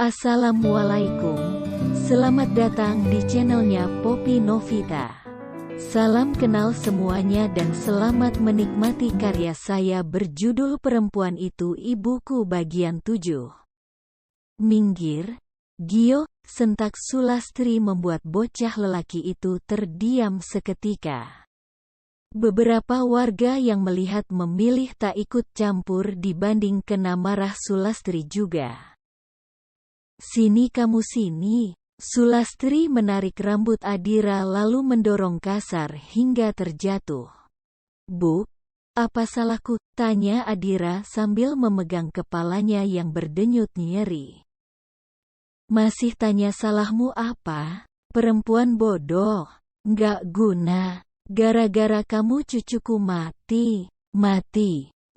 Assalamualaikum, selamat datang di channelnya Poppy Novita. Salam kenal semuanya dan selamat menikmati karya saya berjudul Perempuan Itu Ibuku bagian 7. Minggir, Gio, sentak Sulastri membuat bocah lelaki itu terdiam seketika. Beberapa warga yang melihat memilih tak ikut campur dibanding kena marah Sulastri juga. "Sini kamu sini." Sulastri menarik rambut Adira lalu mendorong kasar hingga terjatuh. "Bu, apa salahku?" tanya Adira sambil memegang kepalanya yang berdenyut nyeri. "Masih tanya salahmu apa? Perempuan bodoh, nggak guna. Gara-gara kamu cucuku mati.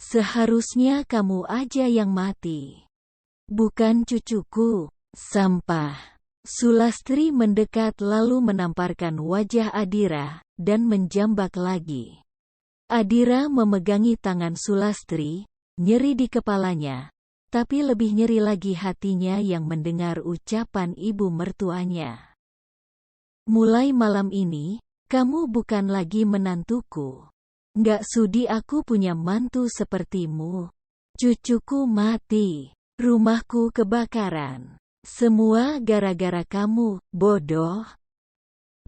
Seharusnya kamu aja yang mati. Bukan cucuku, sampah." Sulastri mendekat lalu menamparkan wajah Adira, dan menjambak lagi. Adira memegangi tangan Sulastri, nyeri di kepalanya, tapi lebih nyeri lagi hatinya yang mendengar ucapan ibu mertuanya. "Mulai malam ini, kamu bukan lagi menantuku. Nggak sudi aku punya mantu sepertimu. Cucuku mati. Rumahku kebakaran. Semua gara-gara kamu, bodoh."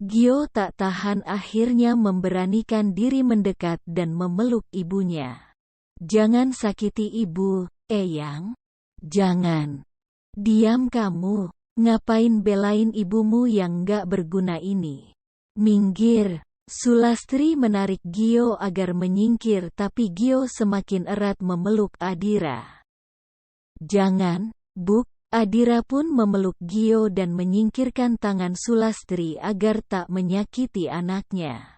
Gio tak tahan akhirnya memberanikan diri mendekat dan memeluk ibunya. "Jangan sakiti ibu, Eyang. Jangan. Diam kamu. Ngapain belain ibumu yang nggak berguna ini? Minggir." Sulastri menarik Gio agar menyingkir tapi Gio semakin erat memeluk Adira. "Jangan, Bu." Adira pun memeluk Gio dan menyingkirkan tangan Sulastri agar tak menyakiti anaknya.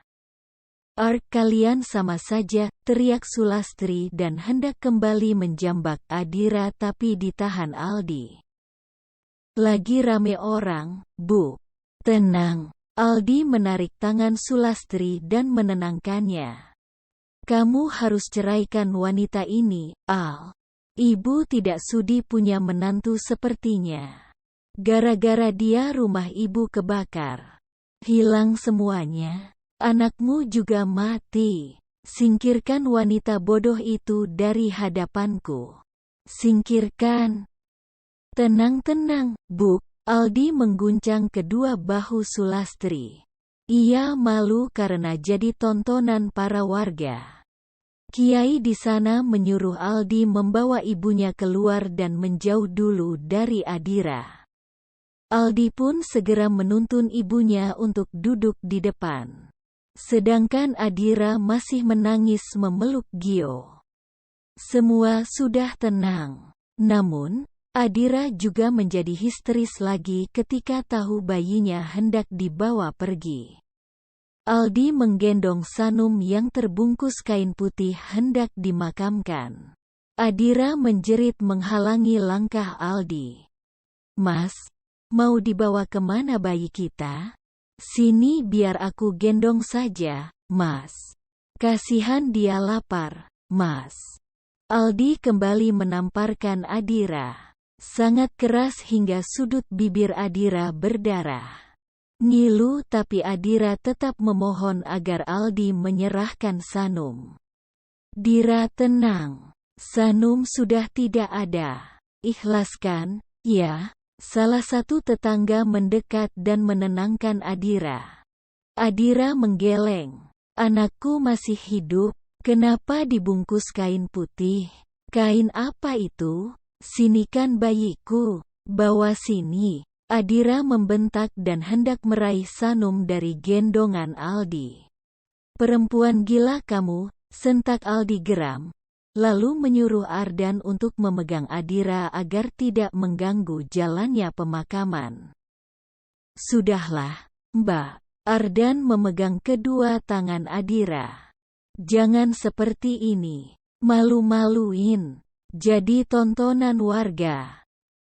Kalian sama saja," teriak Sulastri dan hendak kembali menjambak Adira tapi ditahan Aldi. "Lagi rame orang, Bu. Tenang." Aldi menarik tangan Sulastri dan menenangkannya. "Kamu harus ceraikan wanita ini, Al. Ibu tidak sudi punya menantu sepertinya. Gara-gara dia rumah ibu kebakar. Hilang semuanya. Anakmu juga mati. Singkirkan wanita bodoh itu dari hadapanku. Singkirkan." "Tenang, Bu." Aldi mengguncang kedua bahu Sulastri. Ia malu karena jadi tontonan para warga. Kiai di sana menyuruh Aldi membawa ibunya keluar dan menjauh dulu dari Adira. Aldi pun segera menuntun ibunya untuk duduk di depan. Sedangkan Adira masih menangis memeluk Gio. Semua sudah tenang. Namun, Adira juga menjadi histeris lagi ketika tahu bayinya hendak dibawa pergi. Aldi menggendong Sanum yang terbungkus kain putih hendak dimakamkan. Adira menjerit menghalangi langkah Aldi. "Mas, mau dibawa kemana bayi kita? Sini biar aku gendong saja, Mas. Kasihan dia lapar, Mas." Aldi kembali menamparkan Adira. Sangat keras hingga sudut bibir Adira berdarah. Ngilu tapi Adira tetap memohon agar Aldi menyerahkan Sanum. "Dira tenang. Sanum sudah tidak ada. Ikhlaskan, ya." Salah satu tetangga mendekat dan menenangkan Adira. Adira menggeleng. "Anakku masih hidup. Kenapa dibungkus kain putih? Kain apa itu? Sinikan bayiku. Bawa sini." Adira membentak dan hendak meraih Sanum dari gendongan Aldi. "Perempuan gila kamu," sentak Aldi geram, lalu menyuruh Ardan untuk memegang Adira agar tidak mengganggu jalannya pemakaman. "Sudahlah, Mbak." Ardan memegang kedua tangan Adira. "Jangan seperti ini. Malu-maluin. Jadi tontonan warga."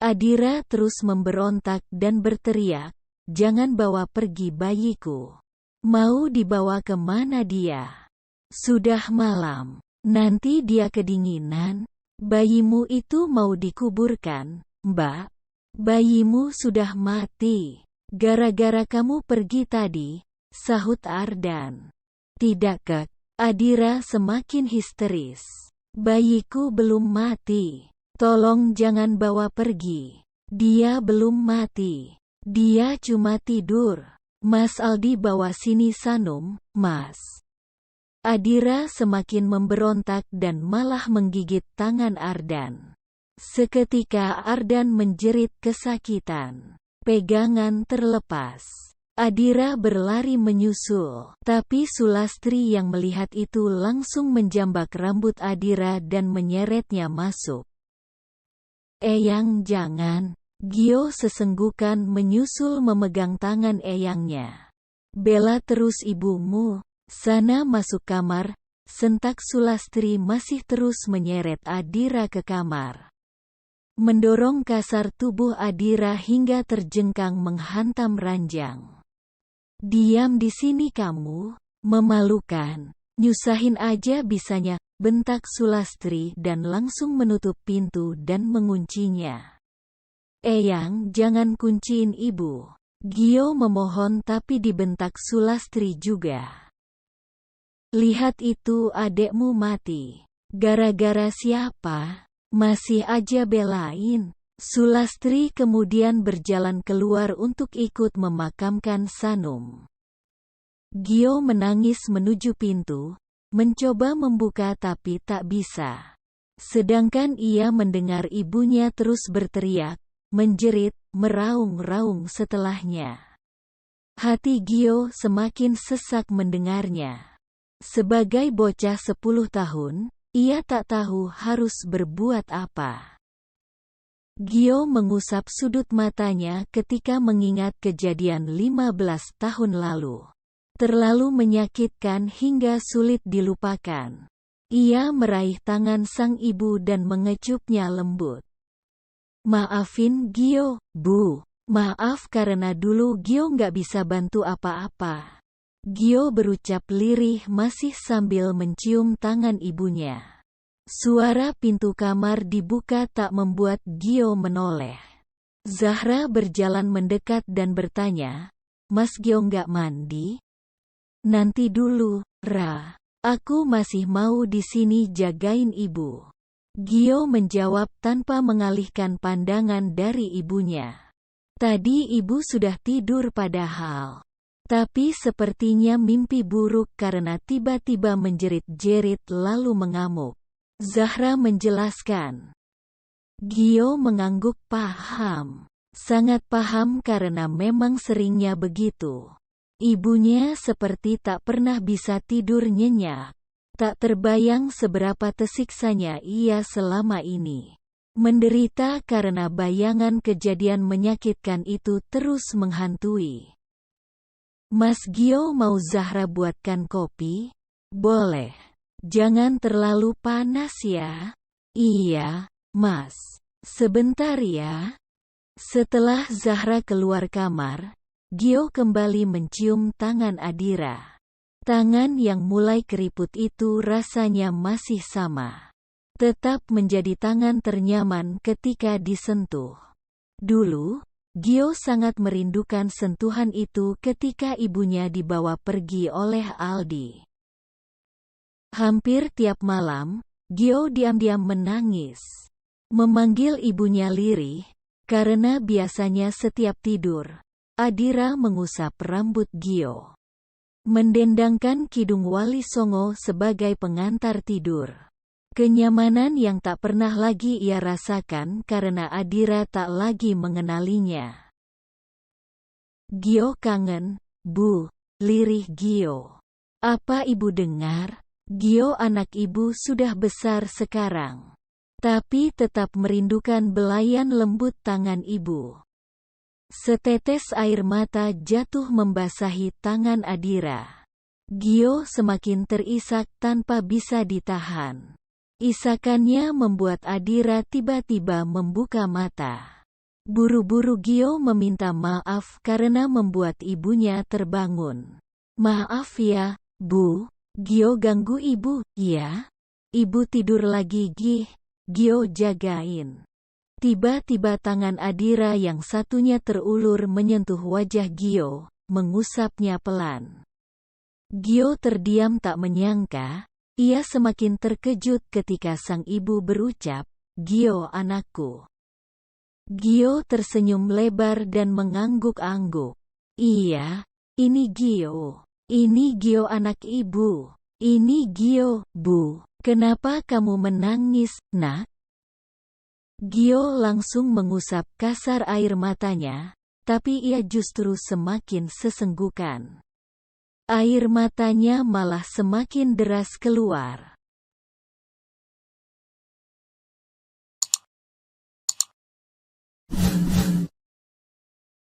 Adira terus memberontak dan berteriak, "Jangan bawa pergi bayiku. Mau dibawa kemana dia? Sudah malam. Nanti dia kedinginan. Bayimu itu mau dikuburkan, Mbak." Bayimu sudah mati. Gara-gara kamu pergi tadi, sahut Ardan. Tidak Kek. Adira semakin histeris. Bayiku belum mati. Tolong jangan bawa pergi. Dia belum mati. Dia cuma tidur. Mas Aldi bawa sini Sanum, Mas. Adira semakin memberontak dan malah menggigit tangan Ardan. Seketika Ardan menjerit kesakitan. Pegangan terlepas. Adira berlari menyusul, tapi Sulastri yang melihat itu langsung menjambak rambut Adira dan menyeretnya masuk. Eyang jangan. Gio sesenggukan menyusul memegang tangan eyangnya. Bela terus ibumu. Sana masuk kamar. Sentak Sulastri masih terus menyeret Adira ke kamar. Mendorong kasar tubuh Adira hingga terjengkang menghantam ranjang. Diam di sini kamu. Memalukan. Nyusahin aja bisanya, bentak Sulastri dan langsung menutup pintu dan menguncinya. Eyang, jangan kunciin ibu. Gio memohon tapi dibentak Sulastri juga. Lihat itu adekmu mati. Gara-gara siapa? Masih aja belain. Sulastri kemudian berjalan keluar untuk ikut memakamkan Sanum. Gio menangis menuju pintu, mencoba membuka tapi tak bisa. Sedangkan ia mendengar ibunya terus berteriak, menjerit, meraung-raung setelahnya. Hati Gio semakin sesak mendengarnya. Sebagai bocah 10 tahun, ia tak tahu harus berbuat apa. Gio mengusap sudut matanya ketika mengingat kejadian 15 tahun lalu. Terlalu menyakitkan hingga sulit dilupakan. Ia meraih tangan sang ibu dan mengecupnya lembut. Maafin Gio, Bu. Maaf karena dulu Gio nggak bisa bantu apa-apa. Gio berucap lirih masih sambil mencium tangan ibunya. Suara pintu kamar dibuka tak membuat Gio menoleh. Zahra berjalan mendekat dan bertanya, Mas Gio nggak mandi? Nanti dulu, Ra. Aku masih mau di sini jagain ibu. Gio menjawab tanpa mengalihkan pandangan dari ibunya. Tadi ibu sudah tidur padahal. Tapi sepertinya mimpi buruk karena tiba-tiba menjerit-jerit lalu mengamuk. Zahra menjelaskan. Gio mengangguk paham. Sangat paham karena memang seringnya begitu. Ibunya seperti tak pernah bisa tidur nyenyak. Tak terbayang seberapa tersiksanya ia selama ini. Menderita karena bayangan kejadian menyakitkan itu terus menghantui. Mas Gio mau Zahra buatkan kopi? Boleh. Jangan terlalu panas ya. Iya, Mas. Sebentar ya. Setelah Zahra keluar kamar, Gio kembali mencium tangan Adira. Tangan yang mulai keriput itu rasanya masih sama. Tetap menjadi tangan ternyaman ketika disentuh. Dulu, Gio sangat merindukan sentuhan itu ketika ibunya dibawa pergi oleh Aldi. Hampir tiap malam, Gio diam-diam menangis. Memanggil ibunya lirih, karena biasanya setiap tidur, Adira mengusap rambut Gio. Mendendangkan Kidung Wali Songo sebagai pengantar tidur. Kenyamanan yang tak pernah lagi ia rasakan karena Adira tak lagi mengenalinya. Gio kangen, Bu, lirih Gio. Apa ibu dengar? Gio anak ibu sudah besar sekarang. Tapi tetap merindukan belayan lembut tangan ibu. Setetes air mata jatuh membasahi tangan Adira. Gio semakin terisak tanpa bisa ditahan. Isakannya membuat Adira tiba-tiba membuka mata. Buru-buru Gio meminta maaf karena membuat ibunya terbangun. Maaf ya, Bu. Gio ganggu ibu, ya? Ibu tidur lagi Gio jagain. Tiba-tiba tangan Adira yang satunya terulur menyentuh wajah Gio, mengusapnya pelan. Gio terdiam tak menyangka, ia semakin terkejut ketika sang ibu berucap, "Gio anakku." Gio tersenyum lebar dan mengangguk-angguk. "Iya, ini Gio. Ini Gio anak ibu. Ini Gio, Bu. Kenapa kamu menangis, Nak?" Gio langsung mengusap kasar air matanya, tapi ia justru semakin sesenggukan. Air matanya malah semakin deras keluar.